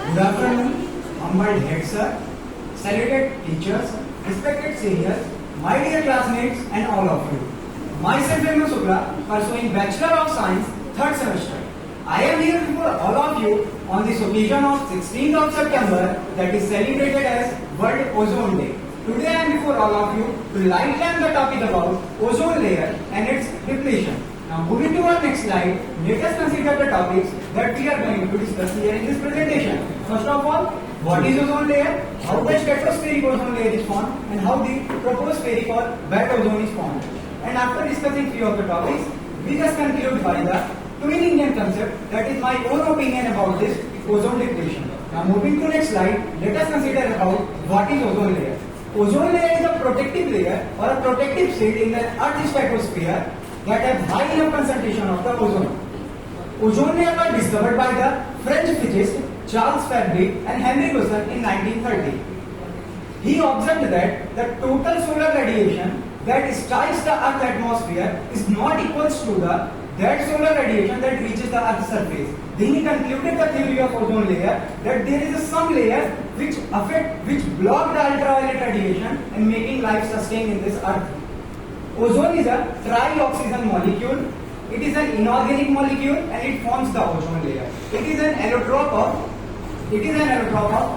Good afternoon, humbled head sir, saluted teachers, respected seniors, my dear classmates and all of you. Myself M. Shukla, pursuing Bachelor of Science, 3rd semester. I am here before all of you on this occasion of 16th of September that is celebrated as World Ozone Day. Today I am before all of you to lighten the topic about ozone layer and its depletion. Now moving to our next slide, let us consider the topics that we are going to discuss here in this presentation. First of all, what is ozone layer, how the stratospheric ozone layer is formed, and how the tropospheric or wet ozone is formed. And after discussing few of the topics, we just conclude by the twin Indian concept, that is my own opinion about this ozone depletion. Now moving to next slide, let us consider about what is ozone layer. Ozone layer is a protective layer or a protective sheet in the Earth's stratosphere that have high enough concentration of the ozone. Ozone layer was discovered by the French physicist Charles Fabry and Henry Besson in 1930. He observed that the total solar radiation that strikes the Earth's atmosphere is not equal to that solar radiation that reaches the Earth's surface. Then he concluded the theory of ozone layer that there is some layer which block the ultraviolet radiation and making life sustain in this Earth. Ozone is a trioxygen molecule. It is an inorganic molecule and it forms the ozone layer. It is an allotrope of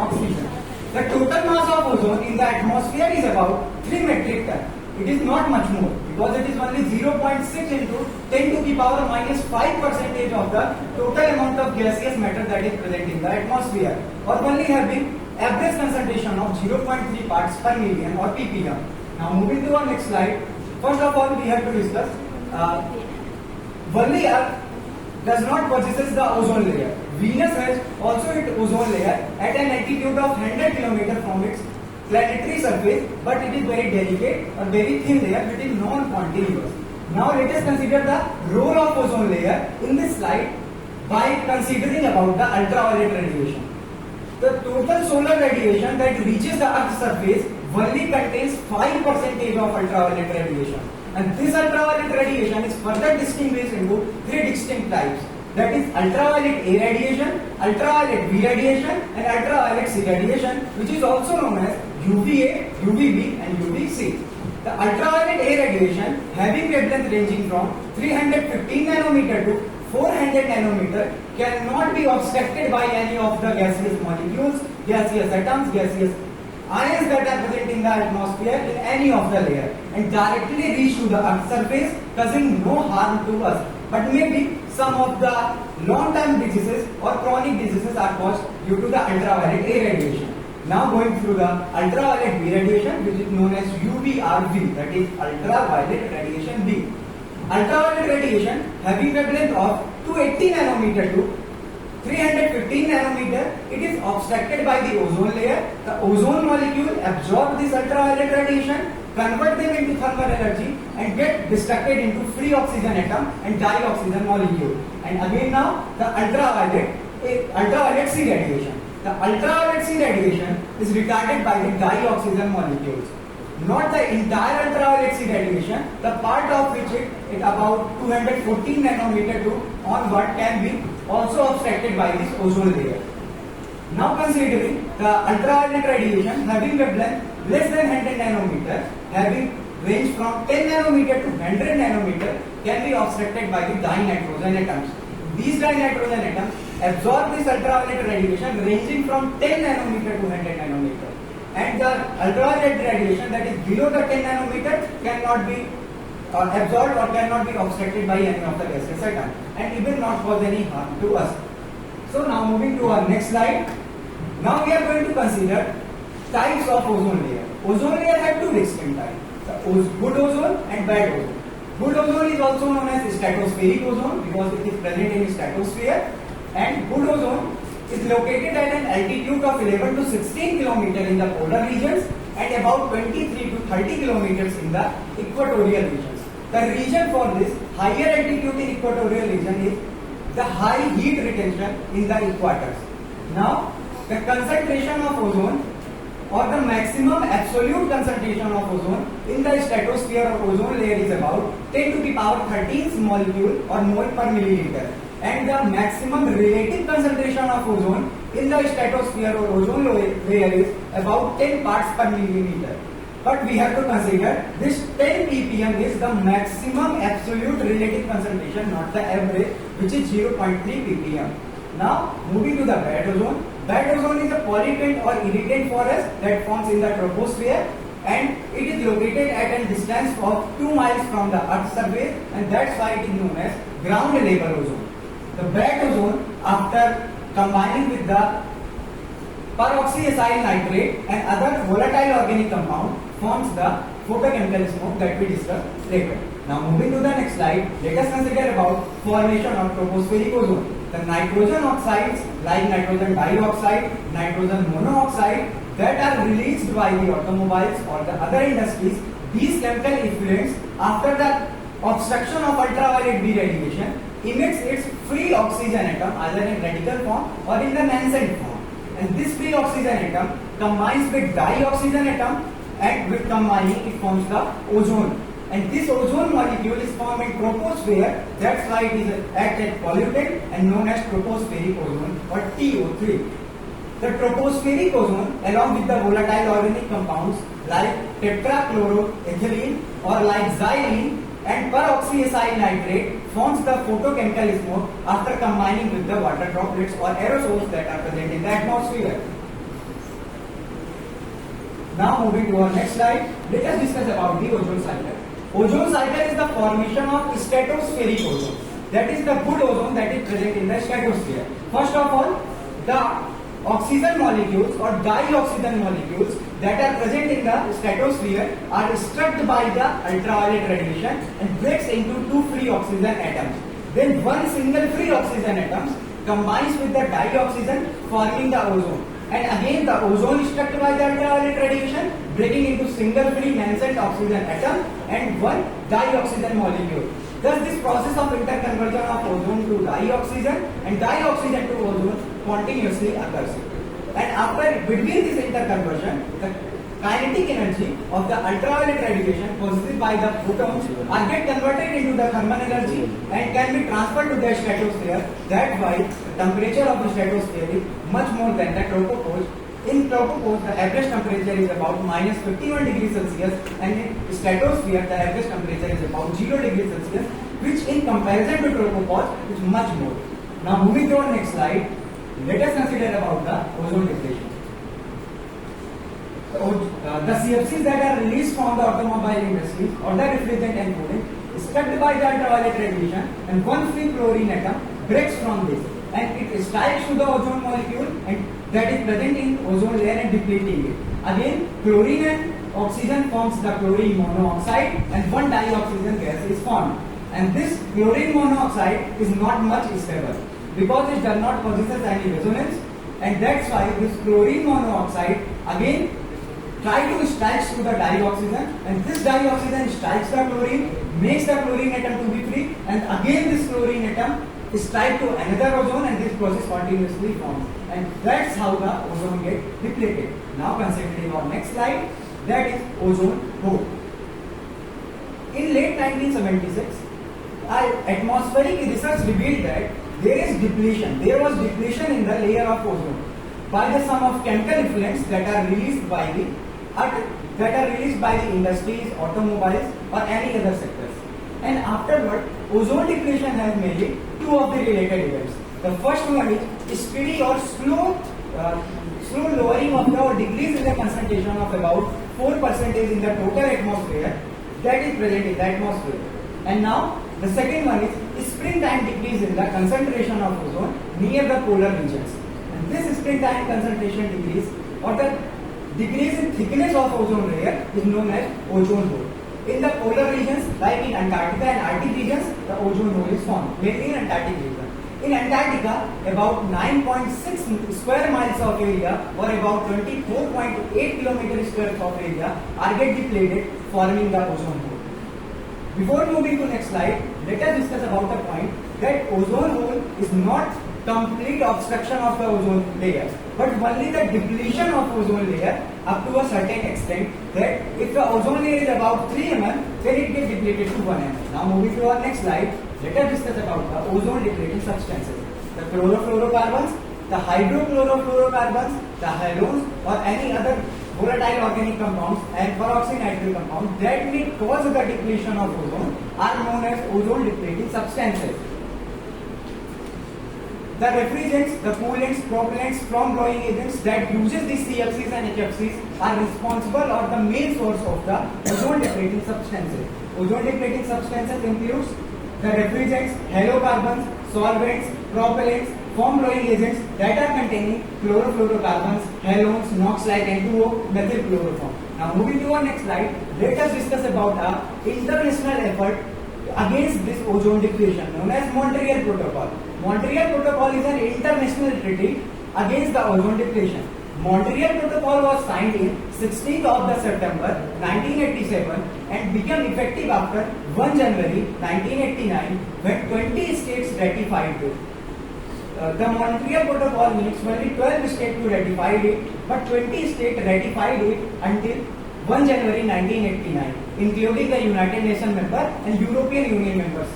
oxygen. The total mass of ozone in the atmosphere is about 3 metric tons. It is not much more because it is only 0.6 into 10 to the power minus 5% of the total amount of gaseous matter that is present in the atmosphere, or only having average concentration of 0.3 parts per million or ppm. Now moving to our next slide. First of all, we have to discuss only Earth does not possess the ozone layer. Venus has also its ozone layer at an altitude of 100 km from its planetary surface, but it is very delicate or very thin layer which is non-continuous. Now let us consider the role of ozone layer in this slide by considering about the ultraviolet radiation. The total solar radiation that reaches the Earth's surface only contains 5% of ultraviolet radiation, and this ultraviolet radiation is further distinguished into 3 distinct types, that is ultraviolet A radiation, ultraviolet B radiation and ultraviolet C radiation, which is also known as UVA, UVB and UVC. The ultraviolet A radiation, having wavelength ranging from 315 nanometer to 400 nanometer, cannot be obstructed by any of the gaseous molecules, gaseous atoms, gaseous ions that are present in the atmosphere in any of the layer, and directly reach to the Earth's surface, causing no harm to us. But maybe some of the long-term diseases or chronic diseases are caused due to the ultraviolet A radiation. Now going through the ultraviolet B radiation, which is known as UVRB, that is ultraviolet radiation B. Ultraviolet radiation having wavelength of 280 nanometer to 315 nanometer, it is obstructed by the ozone layer. The ozone molecule absorb this ultraviolet radiation, convert them into thermal energy and get destructed into free oxygen atom and dioxygen molecule. And again now the ultraviolet C radiation. The ultraviolet C radiation is retarded by the dioxygen molecules. Not the entire ultraviolet C radiation, the part of which it about 214 nanometer to onward can be also obstructed by this ozone layer. Now considering the ultraviolet radiation having wavelength less than 100 nanometer, having range from 10 nanometer to 100 nanometer, can be obstructed by the dinitrogen atoms. These dinitrogen atoms absorb this ultraviolet radiation ranging from 10 nanometer to 100 nanometer. And the ultraviolet radiation that is below the 10 nanometer cannot be absorbed or cannot be obstructed by any of the gaseous atoms and even not cause any harm to us. So now moving to our next slide. Now we are going to consider types of ozone layer. Ozone layer have 2 distinct types, good ozone and bad ozone. Good ozone is also known as stratospheric ozone because it is present in the stratosphere, and good ozone is located at an altitude of 11 to 16 km in the polar regions and about 23 to 30 km in the equatorial regions. The reason for this higher altitude in equatorial region is the high heat retention in the equators. Now, the concentration of ozone or the maximum absolute concentration of ozone in the stratosphere or ozone layer is about 10 to the power 13 molecule or mole per milliliter. and the maximum relative concentration of ozone in the stratosphere or ozone layer is about 10 parts per millimeter. But we have to consider this 10 ppm is the maximum absolute relative concentration, not the average, which is 0.3 ppm. Now moving to the bad ozone. Bad ozone is a pollutant or irritant for us that forms in the troposphere, and it is located at a distance of 2 miles from the Earth's surface, and that's why it is known as ground level ozone. The bad ozone, after combining with the peroxyacyl nitrate and other volatile organic compound, forms the photochemical smoke that we discussed later. Now moving to the next slide, let us consider about formation of tropospheric ozone. The nitrogen oxides like nitrogen dioxide, nitrogen monoxide that are released by the automobiles or the other industries, these chemical effluents after the obstruction of ultraviolet B radiation emits its free oxygen atom either in radical form or in the nascent form. And this free oxygen atom combines with dioxygen atom, and with combining it forms the ozone. And this ozone molecule is formed in troposphere, that's why it is acted pollutant and known as tropospheric ozone or TO3. The tropospheric ozone along with the volatile organic compounds like tetrachloroethylene or like xylene and peroxyacyl nitrate forms the photochemical smoke after combining with the water droplets or aerosols that are present in the atmosphere. Now moving to our next slide, let us discuss about the ozone cycle. Ozone cycle is the formation of stratospheric ozone. That is the good ozone that is present in the stratosphere. First of all, the oxygen molecules or dioxygen molecules that are present in the stratosphere are struck by the ultraviolet radiation and breaks into two free oxygen atoms. Then one single free oxygen atom combines with the dioxygen forming the ozone. And again the ozone is struck by the ultraviolet radiation breaking into single free nascent oxygen atom and one dioxygen molecule. Thus this process of interconversion of ozone to dioxygen and dioxygen to ozone continuously occurs. And after between this interconversion, the kinetic energy of the ultraviolet radiation possessed by the photons are get converted into the thermal energy and can be transferred to the stratosphere. That's why the temperature of the stratosphere is much more than the tropopause. In tropopause, the average temperature is about minus 51 degrees Celsius, and in stratosphere, the average temperature is about 0 degrees Celsius, which in comparison to tropopause is much more. Now moving to our next slide, let us consider about the ozone depletion. The CFCs that are released from the automobile industry or the refrigerant and coolant is struck by the ultraviolet radiation, and one free chlorine atom breaks from this and it strikes to the ozone molecule and that is present in ozone layer and depleting it. Again, chlorine and oxygen forms the chlorine monoxide and one dioxygen gas is formed. And this chlorine monoxide is not much stable because it does not possess any resonance, and that's why this chlorine monoxide again try to strike to the dioxygen, and this dioxygen strikes the chlorine, makes the chlorine atom to be free, and again this chlorine atom is tied to another ozone, and this process continuously forms, and that's how the ozone gets depleted. Now considering our next slide, that is ozone hole. In late 1976, atmospheric research revealed that there was depletion in the layer of ozone by the sum of chemical effluents that are released by the industries, automobiles or any other sectors. And afterward, ozone depletion has mainly two of the related events. The first one is steady or slow lowering of the or decrease in the concentration of about 4% in the total atmosphere that is present in the atmosphere. And now the second one is springtime decrease in the concentration of ozone near the polar regions. And this springtime concentration decrease or the decrease in thickness of ozone layer is known as ozone hole. In the polar regions like in Antarctica and Arctic regions, the ozone hole is formed, mainly in Antarctic region. In Antarctica, about 9.6 square miles of area or about 24.8 kilometers square of area are get depleted, forming the ozone hole. Before moving to next slide, let us discuss about the point that ozone hole is not complete obstruction of the ozone layer, but only the depletion of ozone layer up to a certain extent, that if the ozone layer is about 3 mm, then it gets depleted to 1 mm. Now moving to our next slide, let us discuss about the ozone depleting substances. The chlorofluorocarbons, the hydrochlorofluorocarbons, the halogens or any other volatile organic compounds and peroxynitrile compounds that may cause the depletion of ozone are known as ozone depleting substances. The refrigerants, the coolants, propellants from blowing agents that uses these CFCs and HFCs are responsible or the main source of the ozone depleting substances. Ozone depleting substances includes the refrigerants, halocarbons, solvents, propellants, from blowing agents that are containing chlorofluorocarbons, halogens, NOx like N2O, methyl chloroform. Now moving to our next slide, let us discuss about our international effort against this ozone depletion known as Montreal Protocol. Montreal Protocol is an international treaty against the ozone depletion. Montreal Protocol was signed in 16th of the September 1987 and became effective after 1 January 1989 when 20 states ratified it. The Montreal Protocol needs only 12 states to ratify it, but 20 states ratified it until 1 January 1989, including the United Nations member and European Union members.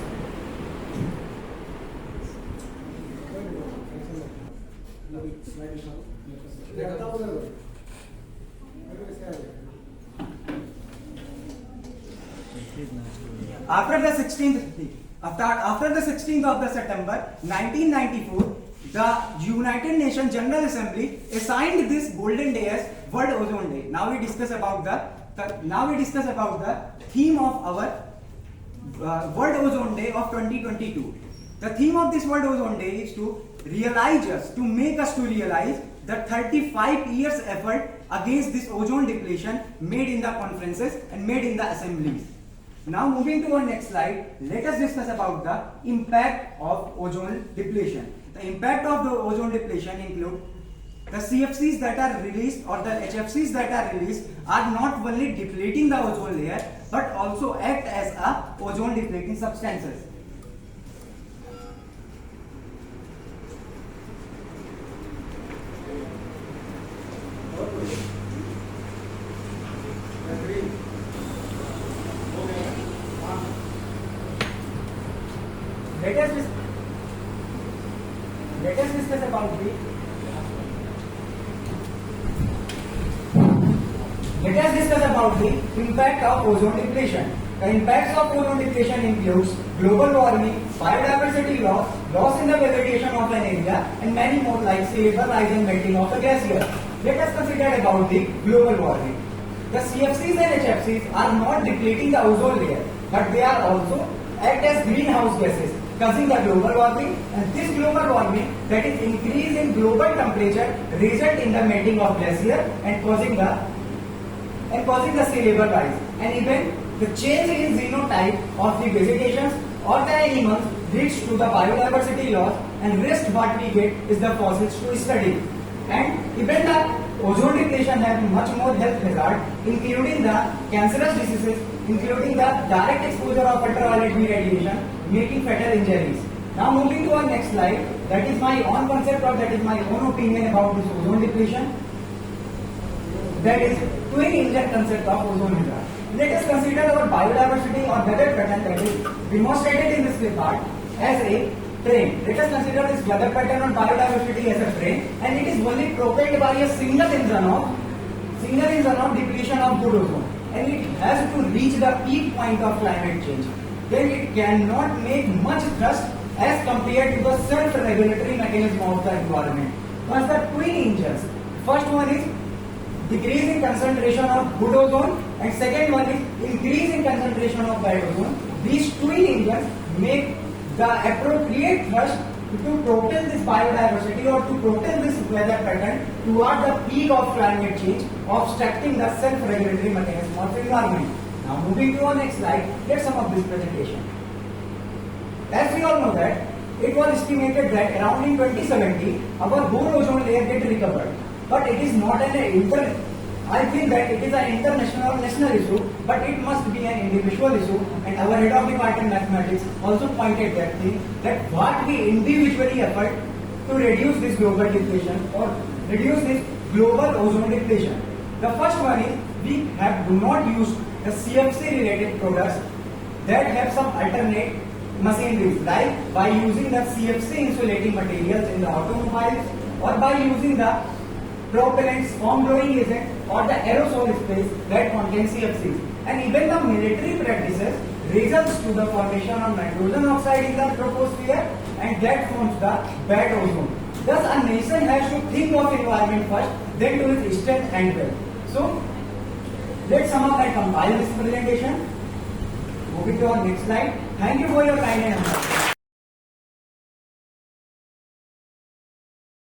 After the 16th of the September 1994, the United Nations General Assembly assigned this golden day as World Ozone Day. Now we discuss about the theme of our World Ozone Day of 2022. The theme of this World Ozone Day is to make us realize the 35 years effort against this ozone depletion made in the conferences and made in the assemblies. Now moving to our next slide, let us discuss about the impact of ozone depletion. The impact of the ozone depletion include the CFCs that are released or the HFCs that are released are not only depleting the ozone layer but also act as a ozone depleting substances. Let us discuss about the impact of ozone depletion. The impacts of ozone depletion includes global warming, biodiversity loss, loss in the vegetation of an area, and many more like sea level rise and melting of the glacier. Let us consider about the global warming. The CFCs and HFCs are not depleting the ozone layer, but they are also act as greenhouse gases, causing the global warming, and this global warming, that is increase in global temperature, result in the melting of glacier and causing the sea level rise, and even the change in xenotype of the vegetations or the animals leads to the biodiversity loss, and rest what we get is the fossils to study. And even the ozone depletion has much more health hazard, including the cancerous diseases, including the direct exposure of ultraviolet B radiation, making fatal injuries. Now moving to our next slide, that is my own concept or that is my own opinion about this ozone depletion. That is twin engine concept of ozone hazard. Let us consider our biodiversity or weather pattern that is demonstrated in this part as a train. Let us consider this weather pattern on biodiversity as a train, and it is only propelled by a single engine of depletion of good ozone, and it has to reach the peak point of climate change. Then it cannot make much thrust as compared to the self-regulatory mechanism of the environment. Once the twin engines, first one is decrease in concentration of good ozone, and second one is increase in concentration of bad ozone. These twin engines make the appropriate thrust to propel this biodiversity or to propel this weather pattern toward the peak of climate change, obstructing the self-regulatory mechanism of environment. Now moving to our next slide, let's sum up this presentation. As we all know that it was estimated that around in 2070 our whole ozone layer get recovered, but it is not I think that it is an international or national issue, but it must be an individual issue, and our head of department mathematics also pointed that thing, that what we individually effort to reduce this global depletion or reduce this global ozone depletion. The first one is we do not use the CFC related products that have some alternate machineries, like by using the CFC insulating materials in the automobiles, or by using the propellants, foam blowing agent, or the aerosol sprays that contain CFCs. And even the military practices results to the formation of nitrogen oxide in the troposphere, and that forms the bad ozone. Thus, a nation has to think of environment first, then to its strength and wealth. So, let's sum up and compile this presentation. Moving to our next slide. Thank you for your kind and attention.